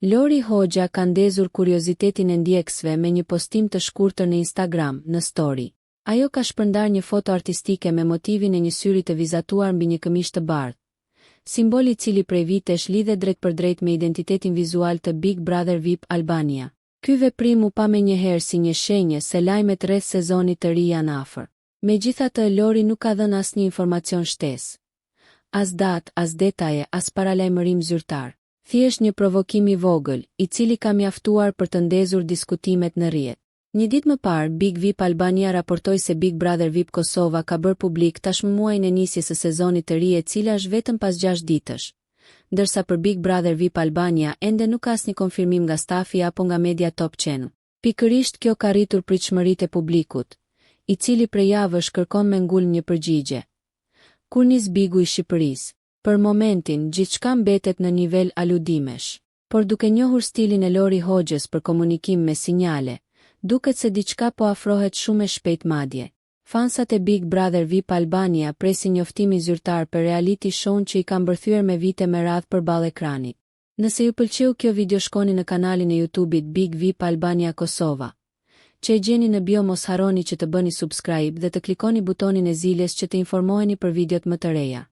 Lori Hoxha ka ndezur kuriozitetin e ndjekësve me një postim të shkurtër në Instagram, në story. Ajo ka shpërndar një foto artistike me motivin e një syri të vizatuar mbi një këmishë të bardhë. Simboli i cili prej vitesh lidhet drejt për drejt me identitetin vizual të Big Brother VIP Albania. Ky veprim u pa menjëherë si një shenjë se lajmet rreth sezonit të ri janë afër. Megjithatë, Lori nuk ka dhënë asnjë informacion shtesë. As datë, as detaje, as paralajmërim zyrtar. Thjesht një provokim i vogël, i cili ka mjaftuar për të ndezur diskutimet në rrjet. Një ditë më parë, Big VIP Albania raportoi se Big Brother VIP Kosova ka bërë publik tashmë muajin e nisjes së sezonit të ri, e cila është vetëm pas 6 ditësh. Ndërsa për Big Brother VIP Albania ende nuk ka asnjë konfirmim nga stafi apo nga media Top Channel. Pikërisht kjo ka rritur pritshmëritë e publikut, i cili prej javësh kërkon me ngul një përgjigje. Kur nis Bigu i Shqipërisë? Për momentin, gjithçka mbetet në nivel aludimesh. Por duke njohur stilin e Lori Hoxhës për komunikim me sinjale, duket se diçka po afrohet shumë e shpejt madje. Fansat e Big Brother VIP Albania presin njoftimin zyrtar për reality show që i ka mbërthyer me vite me radhë përballë ekranit. Nëse ju pëlqeu kjo video, shkoni në kanalin e YouTube-it Big VIP Albania Kosova, që e gjeni në bio. Mos harroni që të bëni subscribe dhe të klikoni butonin e zilës që të informoheni për videot më të reja.